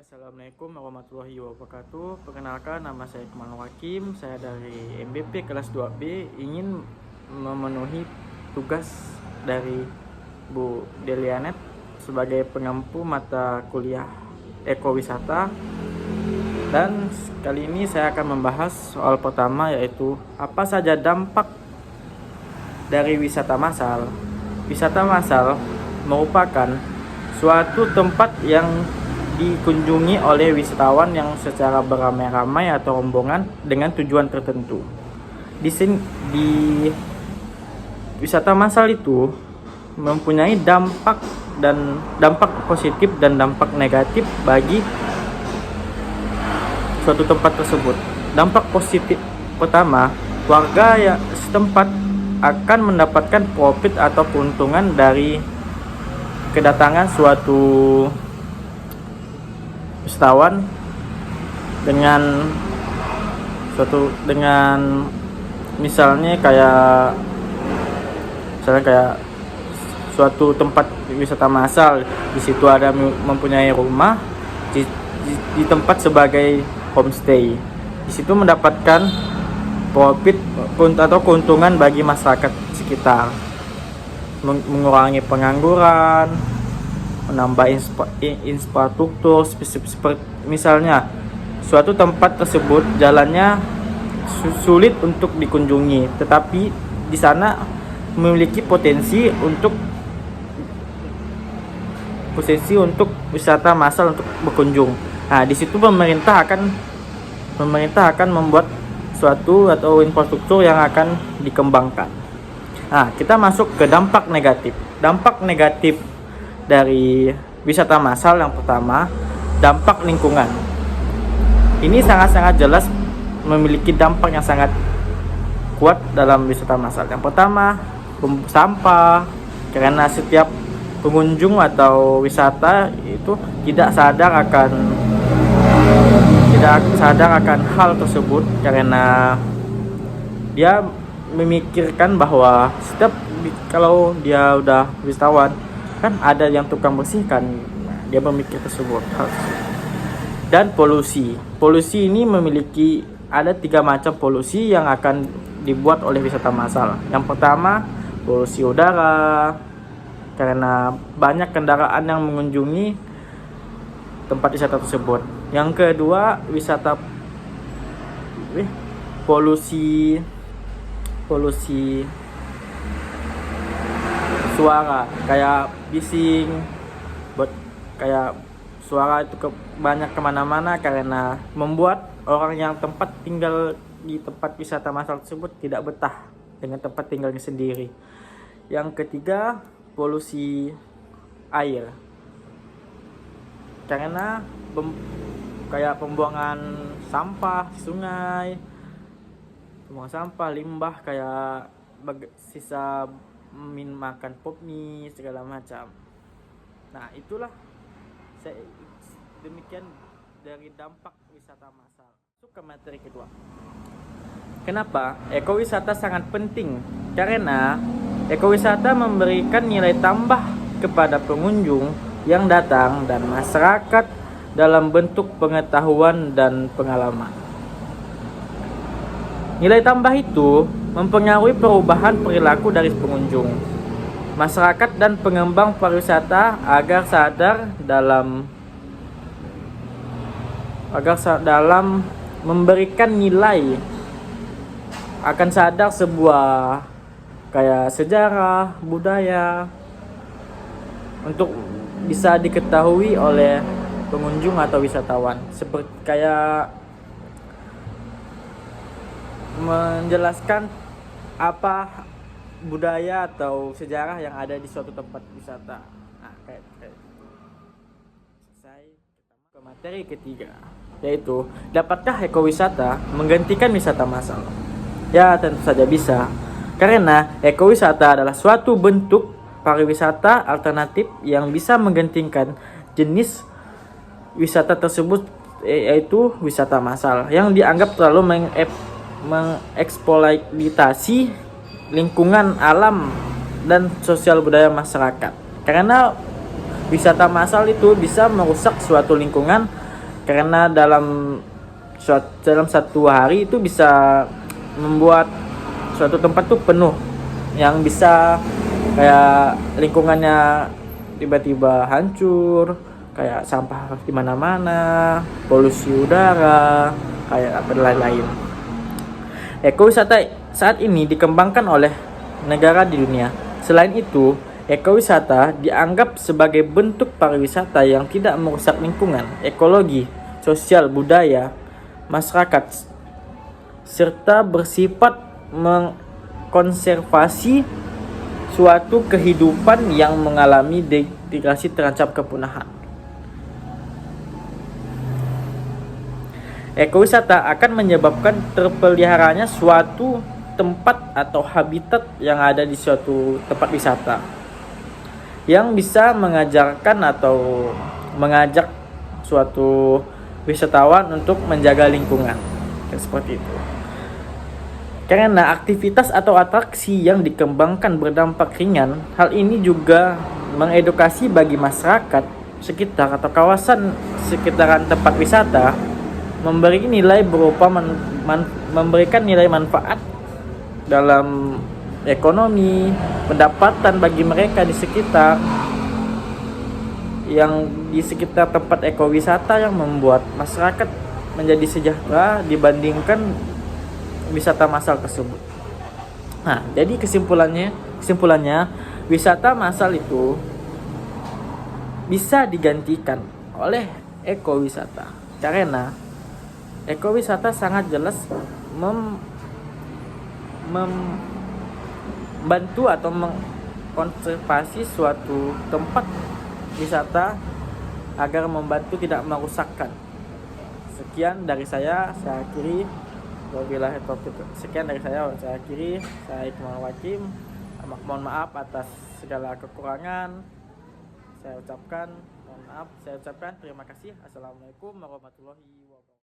Assalamualaikum warahmatullahi wabarakatuh. Perkenalkan, nama saya Kamal Hakim. Saya dari MBP kelas 2B, ingin memenuhi tugas dari Bu Delianet sebagai pengampu mata kuliah ekowisata. Dan kali ini saya akan membahas soal pertama, yaitu apa saja dampak dari wisata massal. Wisata massal merupakan suatu tempat yang dikunjungi oleh wisatawan yang secara beramai-ramai atau rombongan dengan tujuan tertentu. Di wisata massal itu mempunyai dampak positif dan dampak negatif bagi suatu tempat tersebut. Dampak positif pertama, warga yang setempat akan mendapatkan profit atau keuntungan dari kedatangan suatu wisatawan dengan misalnya kayak suatu tempat wisata massal. Di situ ada mempunyai rumah di tempat sebagai homestay. Di situ mendapatkan profit atau keuntungan bagi masyarakat sekitar, mengurangi pengangguran, menambah infrastruktur. Seperti misalnya suatu tempat tersebut jalannya sulit untuk dikunjungi, tetapi di sana memiliki potensi untuk wisata massal untuk berkunjung. Nah, di situ pemerintah akan membuat suatu atau infrastruktur yang akan dikembangkan. Nah, kita masuk ke dampak negatif. Dampak negatif dari wisata massal yang pertama, dampak lingkungan. Ini sangat-sangat jelas memiliki dampak yang sangat kuat dalam wisata massal. Yang pertama, sampah, karena setiap pengunjung atau wisata itu tidak sadar akan hal tersebut, karena dia memikirkan bahwa kalau dia udah wisatawan kan ada yang tukang bersihkan. Dia berpikir tersebut. Dan polusi ini ada 3 macam polusi yang akan dibuat oleh wisata massal. Yang pertama, polusi udara, karena banyak kendaraan yang mengunjungi tempat wisata tersebut. Yang kedua, polusi suara, kayak bising, kayak suara itu banyak kemana-mana, karena membuat orang yang tinggal di tempat wisata massal tersebut tidak betah dengan tempat tinggalnya sendiri. Yang ketiga, polusi air, karena kayak pembuangan sampah sungai, pembuangan sampah, limbah, kayak sisa makan pop mie segala macam. Nah, itulah demikian dari dampak wisata massal. Masuk ke materi kedua. Kenapa ekowisata sangat penting? Karena ekowisata memberikan nilai tambah kepada pengunjung yang datang dan masyarakat dalam bentuk pengetahuan dan pengalaman. Nilai tambah itu mempengaruhi perubahan perilaku dari pengunjung, masyarakat, dan pengembang pariwisata agar dalam memberikan nilai, akan sadar sebuah kayak sejarah, budaya untuk bisa diketahui oleh pengunjung atau wisatawan, seperti kayak menjelaskan apa budaya atau sejarah yang ada di suatu tempat wisata. Nah, kayak selesai, kita ke materi ketiga, yaitu dapatkah ekowisata menggantikan wisata massal? Ya, tentu saja bisa. Karena ekowisata adalah suatu bentuk pariwisata alternatif yang bisa menggantikan jenis wisata tersebut, yaitu wisata massal yang dianggap terlalu mengeksploitasi lingkungan alam dan sosial budaya masyarakat. Karena wisata massal itu bisa merusak suatu lingkungan karena dalam satu hari itu bisa membuat suatu tempat tuh penuh, yang bisa kayak lingkungannya tiba-tiba hancur, kayak sampah di mana-mana, polusi udara, kayak apa lain-lain. Ekowisata saat ini dikembangkan oleh negara di dunia. Selain itu, ekowisata dianggap sebagai bentuk pariwisata yang tidak merusak lingkungan, ekologi, sosial, budaya, masyarakat, serta bersifat mengkonservasi suatu kehidupan yang mengalami degradasi terancam kepunahan. Ekowisata akan menyebabkan terpeliharanya suatu tempat atau habitat yang ada di suatu tempat wisata, yang bisa mengajarkan atau mengajak suatu wisatawan untuk menjaga lingkungan. Seperti itu. Karena aktivitas atau atraksi yang dikembangkan berdampak ringan, hal ini juga mengedukasi bagi masyarakat sekitar atau kawasan sekitaran tempat wisata, memberi nilai berupa memberikan nilai manfaat dalam ekonomi, pendapatan bagi mereka di sekitar tempat ekowisata, yang membuat masyarakat menjadi sejahtera dibandingkan wisata massal tersebut. Nah, jadi kesimpulannya wisata massal itu bisa digantikan oleh ekowisata, karena ekowisata sangat jelas membantu atau mengkonservasi suatu tempat wisata agar membantu tidak merusakkan. Sekian dari saya akhiri. Wabillahi taufiq. Sekian dari saya akhiri. Saya Iqmal Wakim. Mohon maaf atas segala kekurangan. Saya ucapkan terima kasih. Assalamualaikum warahmatullahi wabarakatuh.